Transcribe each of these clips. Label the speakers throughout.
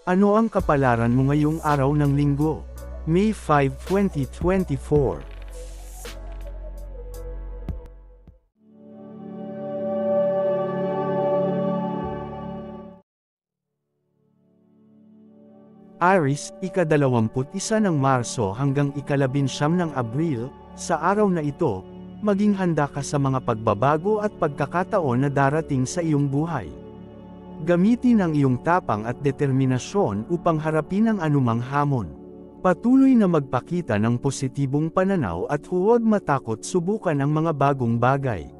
Speaker 1: Ano ang kapalaran mo ngayong araw ng Linggo, May 5, 2024? Aries, ika-21 ng Marso hanggang ika-19 ng Abril, sa araw na ito, maging handa ka sa mga pagbabago at pagkakataon na darating sa iyong buhay. Gamitin ang iyong tapang at determinasyon upang harapin ang anumang hamon. Patuloy na magpakita ng positibong pananaw at huwag matakot subukan ang mga bagong bagay.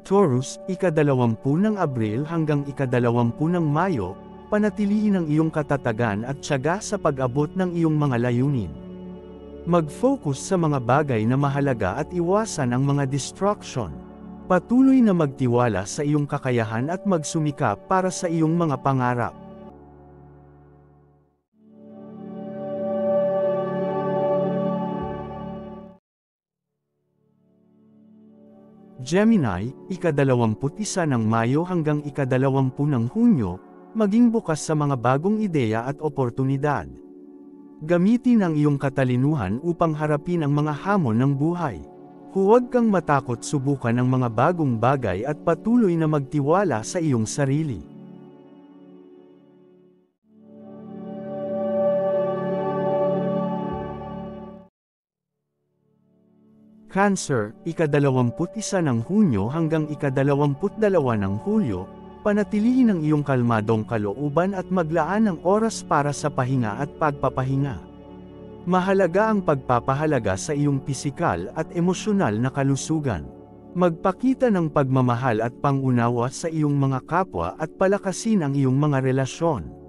Speaker 1: Taurus, ika-20 ng Abril hanggang ika-20 ng Mayo, panatilihin ang iyong katatagan at tiyaga sa pag-abot ng iyong mga layunin. Mag-focus sa mga bagay na mahalaga at iwasan ang mga distraction. Patuloy na magtiwala sa iyong kakayahan at magsumikap para sa iyong mga pangarap. Gemini, ika-21 ng Mayo hanggang ika-20 ng Hunyo, maging bukas sa mga bagong ideya at oportunidad. Gamitin ang iyong katalinuhan upang harapin ang mga hamon ng buhay. Huwag kang matakot subukan ang mga bagong bagay at patuloy na magtiwala sa iyong sarili. Cancer, ika-21 ng Hunyo hanggang ika-22 ng Hulyo, panatilihin ang iyong kalmadong kalooban at maglaan ng oras para sa pahinga at pagpapahinga. Mahalaga ang pagpapahalaga sa iyong pisikal at emosyonal na kalusugan. Magpakita ng pagmamahal at pangunawa sa iyong mga kapwa at palakasin ang iyong mga relasyon.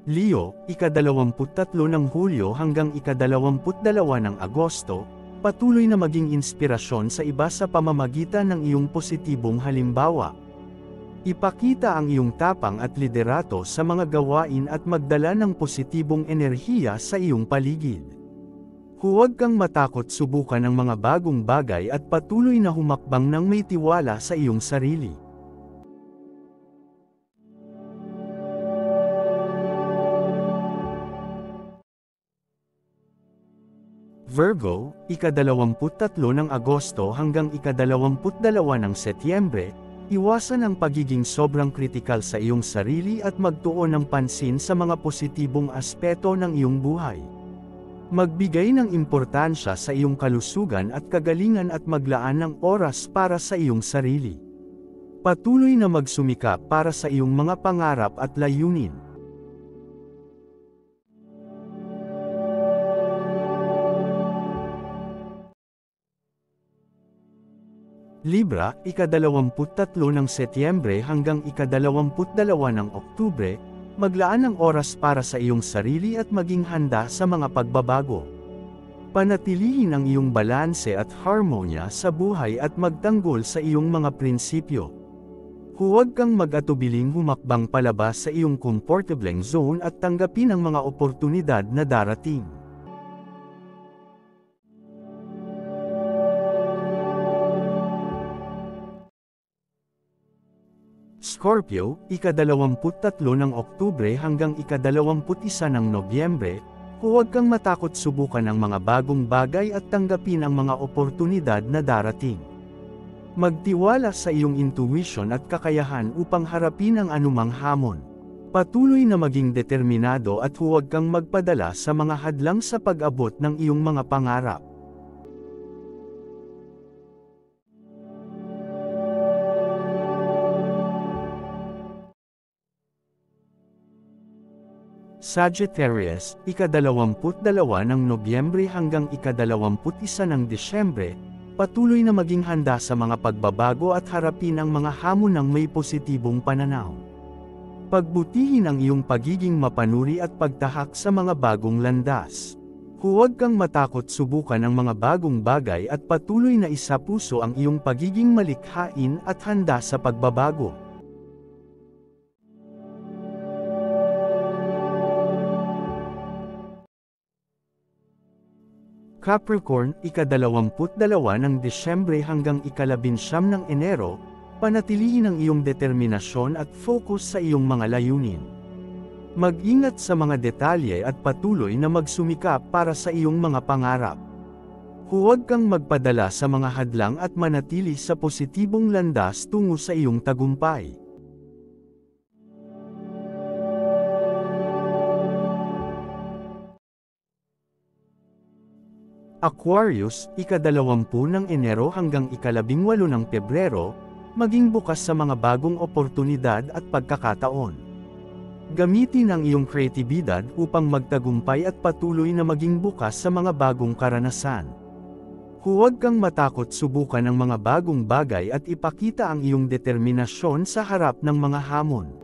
Speaker 1: Leo, ika-23 ng Hulyo hanggang ika-22 ng Agosto, patuloy na maging inspirasyon sa iba sa pamamagitan ng iyong positibong halimbawa. Ipakita ang iyong tapang at liderato sa mga gawain at magdala ng positibong enerhiya sa iyong paligid. Huwag kang matakot subukan ang mga bagong bagay at patuloy na humakbang ng may tiwala sa iyong sarili. Virgo, ika-23 ng Agosto hanggang ika-22 ng Setyembre, iwasan ang pagiging sobrang kritikal sa iyong sarili at magtuon ng pansin sa mga positibong aspeto ng iyong buhay. Magbigay ng importansya sa iyong kalusugan at kagalingan at maglaan ng oras para sa iyong sarili. Patuloy na magsumikap para sa iyong mga pangarap at layunin. Libra, ika-23 ng Setyembre hanggang ika-22 ng Oktubre, maglaan ng oras para sa iyong sarili at maging handa sa mga pagbabago. Panatilihin ang iyong balanse at harmonya sa buhay at magtanggol sa iyong mga prinsipyo. Huwag kang mag-atubiling humakbang palabas sa iyong komportableng zone at tanggapin ang mga oportunidad na darating. Scorpio, ika-23 ng Oktubre hanggang ika-21 ng Nobyembre, huwag kang matakot subukan ang mga bagong bagay at tanggapin ang mga oportunidad na darating. Magtiwala sa iyong intuition at kakayahan upang harapin ang anumang hamon. Patuloy na maging determinado at huwag kang magpadala sa mga hadlang sa pag-abot ng iyong mga pangarap. Sagittarius, ika-22 ng Nobyembre hanggang ika-21 ng Disyembre, patuloy na maging handa sa mga pagbabago at harapin ang mga hamon ng may positibong pananaw. Pagbutihin ang iyong pagiging mapanuri at pagtahak sa mga bagong landas. Huwag kang matakot subukan ang mga bagong bagay at patuloy na isapuso ang iyong pagiging malikhain at handa sa pagbabago. Capricorn, ika-22 ng Disyembre hanggang ika-19 ng Enero, panatilihin ang iyong determinasyon at focus sa iyong mga layunin. Mag-ingat sa mga detalye at patuloy na magsumikap para sa iyong mga pangarap. Huwag kang magpadala sa mga hadlang at manatili sa positibong landas tungo sa iyong tagumpay. Aquarius, ika-20 ng Enero hanggang ika-18 ng Pebrero, maging bukas sa mga bagong oportunidad at pagkakataon. Gamitin ang iyong kreatibidad upang magtagumpay at patuloy na maging bukas sa mga bagong karanasan. Huwag kang matakot subukan ang mga bagong bagay at ipakita ang iyong determinasyon sa harap ng mga hamon.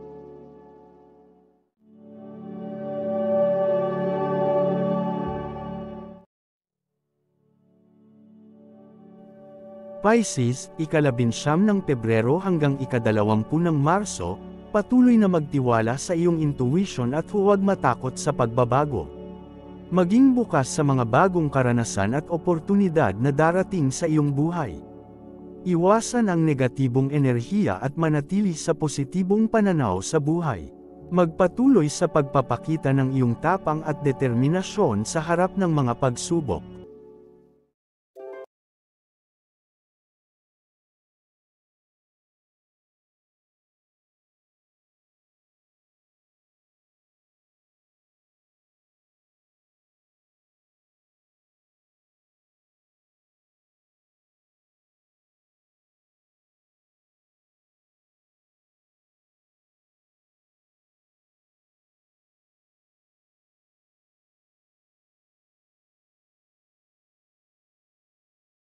Speaker 1: Pisces, ika-19 ng Pebrero hanggang ika-20 ng Marso, patuloy na magtiwala sa iyong intuition at huwag matakot sa pagbabago. Maging bukas sa mga bagong karanasan at oportunidad na darating sa iyong buhay. Iwasan ang negatibong enerhiya at manatili sa positibong pananaw sa buhay. Magpatuloy sa pagpapakita ng iyong tapang at determinasyon sa harap ng mga pagsubok.